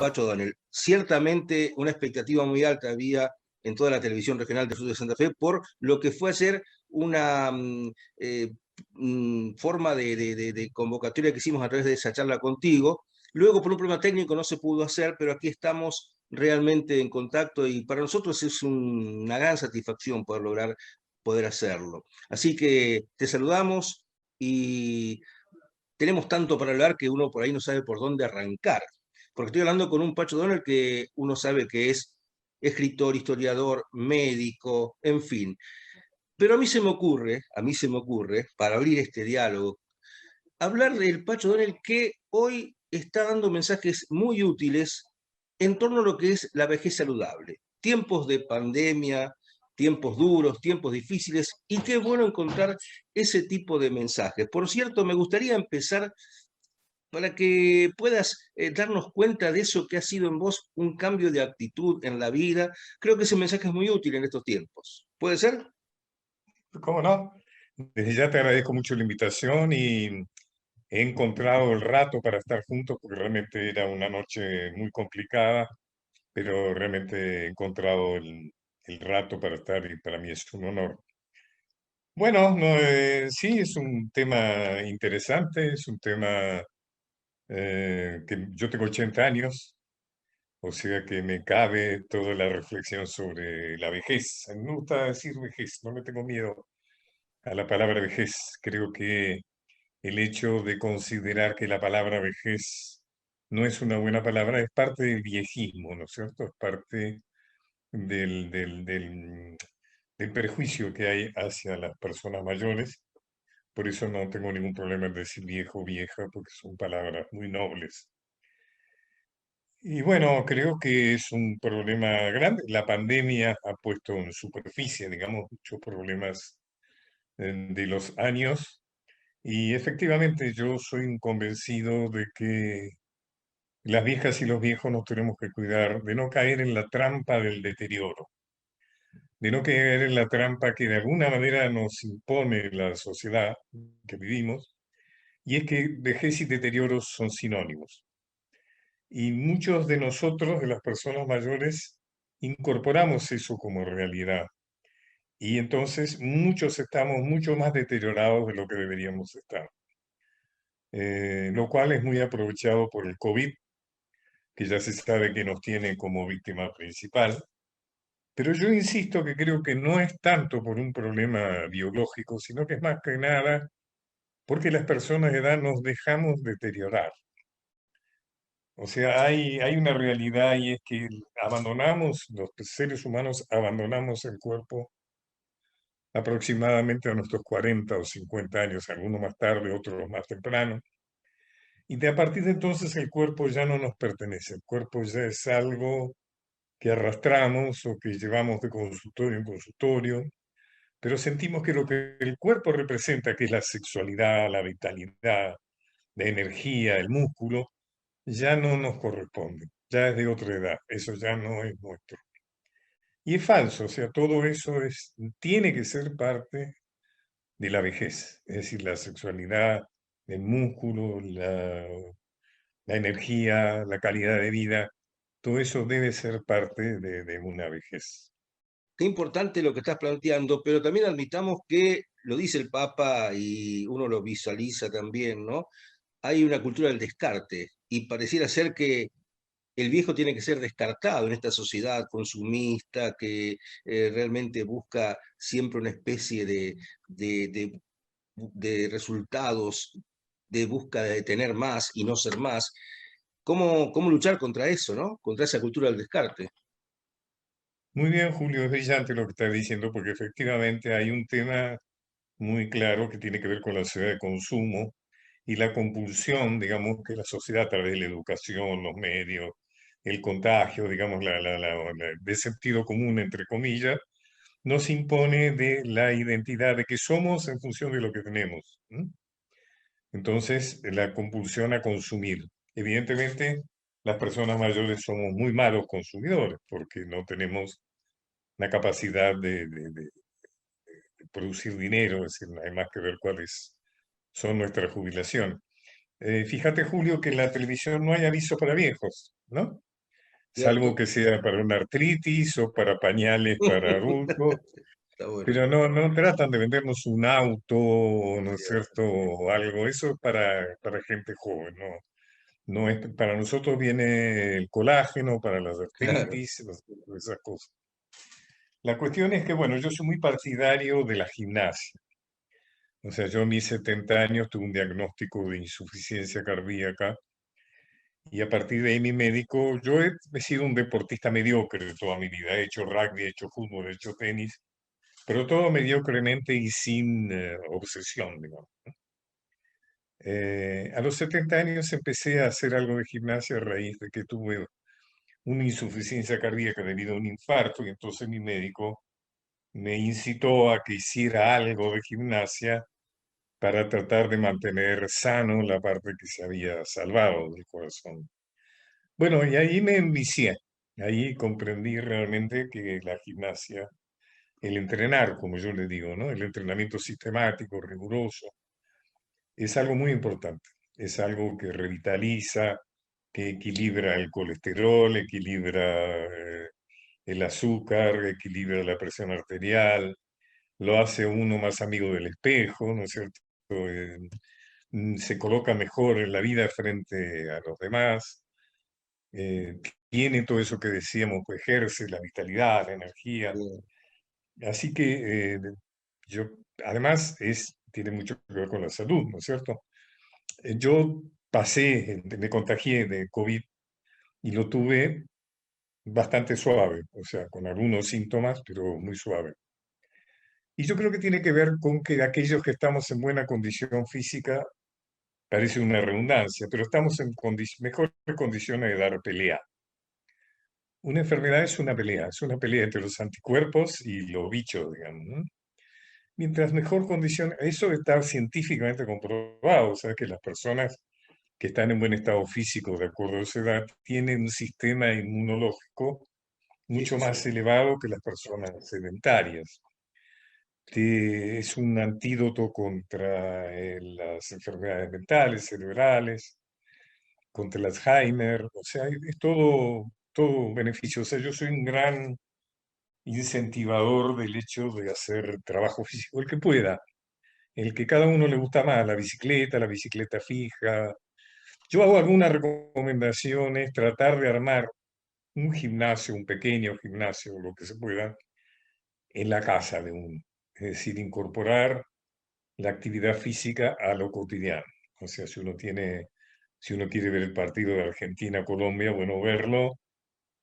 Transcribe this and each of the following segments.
Pacho Donel. Ciertamente una expectativa muy alta había en toda la televisión regional del sur de Santa Fe por lo que fue a ser una forma de convocatoria que hicimos a través de esa charla contigo. Luego, por un problema técnico, no se pudo hacer, pero aquí estamos realmente en contacto y para nosotros es una gran satisfacción poder lograr poder hacerlo. Así que te saludamos y tenemos tanto para hablar que uno por ahí no sabe por dónde arrancar. Porque estoy hablando con un Pacho Donald que uno sabe que es escritor, historiador, médico, en fin. Pero a mí se me ocurre, para abrir este diálogo, hablar del Pacho Donald que hoy está dando mensajes muy útiles en torno a lo que es la vejez saludable. Tiempos de pandemia, tiempos duros, tiempos difíciles, y qué bueno encontrar ese tipo de mensajes. Por cierto, me gustaría empezar para que puedas darnos cuenta de eso que ha sido en vos un cambio de actitud en la vida. Creo que ese mensaje es muy útil en estos tiempos. ¿Puede ser? ¿Cómo no? Desde ya te agradezco mucho la invitación y he encontrado el rato para estar juntos porque realmente era una noche muy complicada, pero realmente he encontrado el rato para estar y para mí es un honor. Bueno, no, sí, es un tema interesante, es un tema que yo tengo 80 años, o sea que me cabe toda la reflexión sobre la vejez. A mí me gusta decir vejez, no le tengo miedo a la palabra vejez. Creo que el hecho de considerar que la palabra vejez no es una buena palabra es parte del viejismo, ¿no es cierto? Es parte del perjuicio que hay hacia las personas mayores. Por eso no tengo ningún problema en decir viejo o vieja, porque son palabras muy nobles. Y bueno, creo que es un problema grande. La pandemia ha puesto en superficie, digamos, muchos problemas de los años. Y efectivamente yo soy un convencido de que las viejas y los viejos nos tenemos que cuidar de no caer en la trampa del deterioro, de no caer en la trampa que de alguna manera nos impone la sociedad que vivimos, y es que vejez y deterioro son sinónimos. Y muchos de nosotros, de las personas mayores, incorporamos eso como realidad. Y entonces muchos estamos mucho más deteriorados de lo que deberíamos estar. Lo cual es muy aprovechado por el COVID, que ya se sabe que nos tiene como víctima principal. Pero yo insisto que creo que no es tanto por un problema biológico, sino que es más que nada porque las personas de edad nos dejamos deteriorar. O sea, hay una realidad y es que abandonamos, los seres humanos abandonamos el cuerpo aproximadamente a nuestros 40 o 50 años, algunos más tarde, otros más temprano. Y de a partir de entonces el cuerpo ya no nos pertenece, el cuerpo ya es algo que arrastramos o que llevamos de consultorio en consultorio, pero sentimos que lo que el cuerpo representa, que es la sexualidad, la vitalidad, la energía, el músculo, ya no nos corresponde, ya es de otra edad, eso ya no es nuestro. Y es falso, o sea, todo eso tiene que ser parte de la vejez, es decir, la sexualidad, el músculo, la energía, la calidad de vida, todo eso debe ser parte de una vejez. Qué importante lo que estás planteando, pero también admitamos que lo dice el Papa y uno lo visualiza también, ¿no? Hay una cultura del descarte y pareciera ser que el viejo tiene que ser descartado en esta sociedad consumista que realmente busca siempre una especie de, de- de resultados, de búsqueda de tener más y no ser más. ¿Cómo luchar contra eso, ¿no? Contra esa cultura del descarte. Muy bien, Julio, es brillante lo que estás diciendo porque efectivamente hay un tema muy claro que tiene que ver con la sociedad de consumo y la compulsión, digamos, que la sociedad a través de la educación, los medios, el contagio, digamos, de sentido común, entre comillas, nos impone de la identidad de que somos en función de lo que tenemos. ¿M? Entonces, la compulsión a consumir. Evidentemente, las personas mayores somos muy malos consumidores porque no tenemos la capacidad de producir dinero, es decir, no hay más que ver cuáles son nuestra jubilación. Fíjate, Julio, que en la televisión no hay aviso para viejos, ¿no? salvo ¿cierto? que sea para una artritis o para pañales para adultos, Está bueno, pero no tratan de vendernos un auto, ¿no es cierto. cierto? O algo, eso es para gente joven, ¿no? No es, para nosotros viene el colágeno, para las Claro, artritis, esas cosas. La cuestión es que, bueno, yo soy muy partidario de la gimnasia. O sea, yo a mis 70 años tuve un diagnóstico de insuficiencia cardíaca y a partir de ahí mi médico, he sido un deportista mediocre toda mi vida. He hecho rugby, he hecho fútbol, he hecho tenis, pero todo mediocremente y sin obsesión, digamos. A los 70 años empecé a hacer algo de gimnasia a raíz de que tuve una insuficiencia cardíaca debido a un infarto y entonces mi médico me incitó a que hiciera algo de gimnasia para tratar de mantener sano la parte que se había salvado del corazón. Bueno, y ahí me envicié. Ahí comprendí realmente que la gimnasia, el entrenar, como yo le digo, ¿no? El entrenamiento sistemático, riguroso, es algo muy importante. Es algo que revitaliza, que equilibra el colesterol, equilibra el azúcar, equilibra la presión arterial, lo hace uno más amigo del espejo, ¿no es cierto? Eh, Se coloca mejor en la vida frente a los demás, eh, tiene todo eso que decíamos, pues ejerce la vitalidad, la energía. bien, Así que yo, además, tiene mucho que ver con la salud, ¿no es cierto? Yo me contagié de COVID y lo tuve bastante suave, o sea, con algunos síntomas, pero muy suave. Y yo creo que tiene que ver con que aquellos que estamos en buena condición física, parece una redundancia, pero estamos en mejores condiciones de dar pelea. Una enfermedad es una pelea entre los anticuerpos y los bichos, digamos, ¿no? Mientras mejor condición, eso está científicamente comprobado, o sea que las personas que están en buen estado físico, de acuerdo a esa edad, tienen un sistema inmunológico sí, mucho sí, más sí. elevado que las personas sedentarias. Es un antídoto contra las enfermedades mentales, cerebrales, contra el Alzheimer, o sea, es todo beneficio. O sea, yo soy un gran incentivador del hecho de hacer trabajo físico, el que pueda, el que cada uno le gusta más, la bicicleta fija. Yo hago algunas recomendaciones, tratar de armar un gimnasio, un pequeño gimnasio, lo que se pueda, en la casa de uno. Es decir, incorporar la actividad física a lo cotidiano. O sea, si uno quiere ver el partido de Argentina-Colombia, bueno, verlo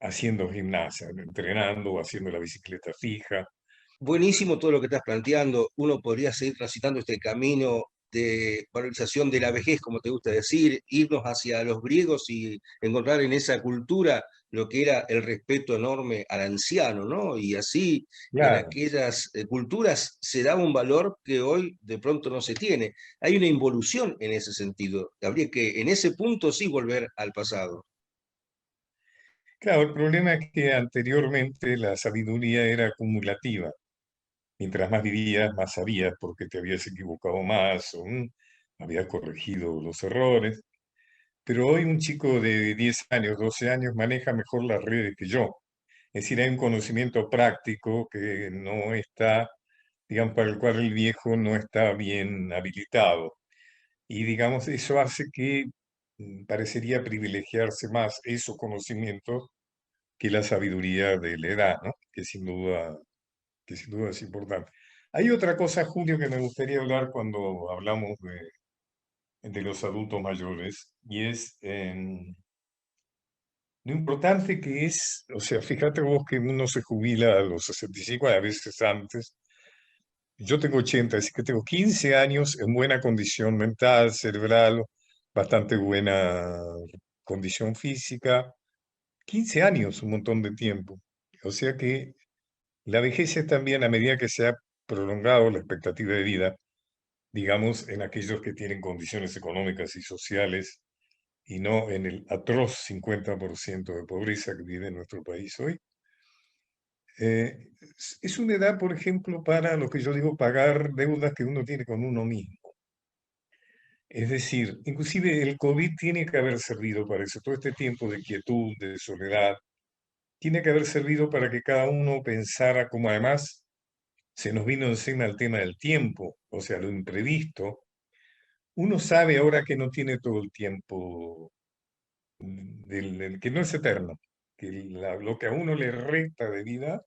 haciendo gimnasia, entrenando o haciendo la bicicleta fija. Buenísimo todo lo que estás planteando. Uno podría seguir transitando este camino de valorización de la vejez, como te gusta decir, irnos hacia los griegos y encontrar en esa cultura lo que era el respeto enorme al anciano, ¿no? Y así en Claro, aquellas culturas se daba un valor que hoy de pronto no se tiene. Hay una involución en ese sentido. Habría que en ese punto sí volver al pasado. claro, el problema es que anteriormente la sabiduría era acumulativa. Mientras más vivías, más sabías porque te habías equivocado más o habías corregido los errores. Pero hoy un chico de 10 años, 12 años maneja mejor las redes que yo. Es decir, hay un conocimiento práctico que no está, digamos, para el cual el viejo no está bien habilitado. Y digamos, eso hace que parecería privilegiarse más esos conocimientos que la sabiduría de la edad, ¿no? Que sin duda es importante. Hay otra cosa, Julio, que me gustaría hablar cuando hablamos de los adultos mayores, y es lo importante que es, o sea, fíjate vos que uno se jubila a los 65, a veces antes. Yo tengo 80, así que tengo 15 años en buena condición mental, cerebral, bastante buena condición física. 15 años, un montón de tiempo. O sea que la vejez es también, a medida que se ha prolongado la expectativa de vida, digamos, en aquellos que tienen condiciones económicas y sociales y no en el atroz 50% de pobreza que vive en nuestro país hoy. Es una edad, por ejemplo, para lo que yo digo, pagar deudas que uno tiene con uno mismo. Es decir, inclusive el COVID tiene que haber servido para eso, todo este tiempo de quietud, de soledad. tiene que haber servido para que cada uno pensara, como además se nos vino encima el tema del tiempo, o sea, lo imprevisto. Uno sabe ahora que no tiene todo el tiempo, que no es eterno, que lo que a uno le resta de vida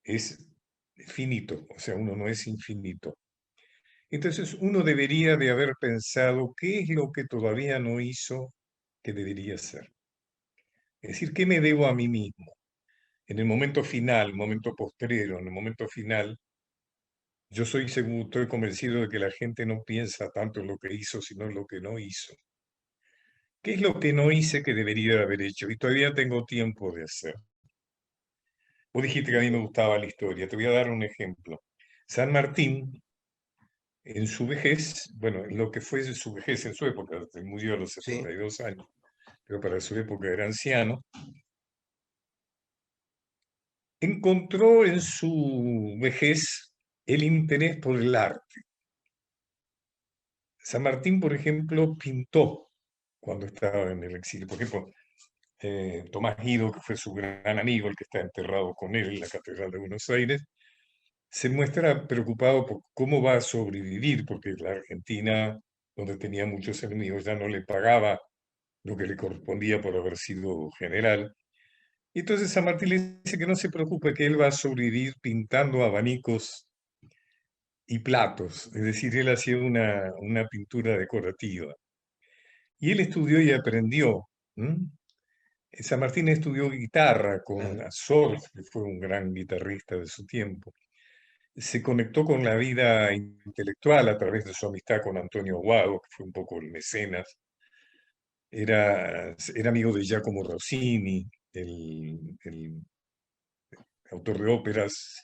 es finito, o sea, uno no es infinito. Entonces uno debería de haber pensado qué es lo que todavía no hizo que debería ser. Es decir, ¿qué me debo a mí mismo? En el momento final, momento postrero, en el momento final, yo estoy convencido de que la gente no piensa tanto en lo que hizo, sino en lo que no hizo. ¿Qué es lo que no hice que debería de haber hecho? Y todavía tengo tiempo de hacer. Vos dijiste que a mí me gustaba la historia. Te voy a dar un ejemplo. San Martín, en su vejez, bueno, en lo que fue su vejez en su época, murió a los Sí, 72 años, pero para su época era anciano, encontró en su vejez el interés por el arte. San Martín, por ejemplo, pintó cuando estaba en el exilio. Por ejemplo, Tomás Guido, que fue su gran amigo, el que está enterrado con él en la Catedral de Buenos Aires, se muestra preocupado por cómo va a sobrevivir, porque la Argentina, donde tenía muchos enemigos, ya no le pagaba lo que le correspondía por haber sido general. Y entonces San Martín le dice que no se preocupe, que él va a sobrevivir pintando abanicos y platos, es decir, él hacía una pintura decorativa. Y él estudió y aprendió. San Martín estudió guitarra con claro. Azor, que fue un gran guitarrista de su tiempo. Se conectó con la vida intelectual a través de su amistad con Antonio Aguado, que fue un poco el mecenas. Era amigo de Giacomo Rossini, el autor de óperas,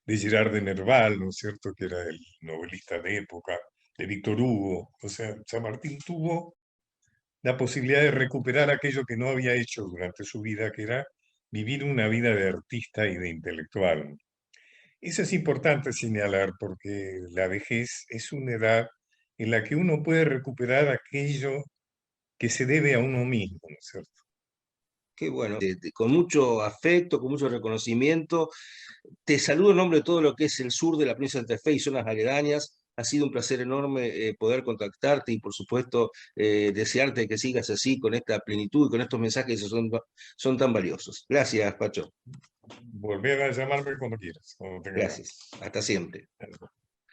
de Gerard de Nerval, ¿no es cierto?, que era el novelista de época, de Víctor Hugo. O sea, San Martín tuvo la posibilidad de recuperar aquello que no había hecho durante su vida, que era vivir una vida de artista y de intelectual. Eso es importante señalar porque la vejez es una edad en la que uno puede recuperar aquello que se debe a uno mismo, ¿no es cierto? Qué bueno. Con mucho afecto, con mucho reconocimiento. Te saludo en nombre de todo lo que es el sur de la provincia de Santa Fe y zonas aledañas. Ha sido un placer enorme poder contactarte y, por supuesto, desearte que sigas así con esta plenitud y con estos mensajes que son tan valiosos. Gracias, Pacho. Volver a llamarme cuando quieras, cuando tengas Gracias. Hasta siempre. ganas.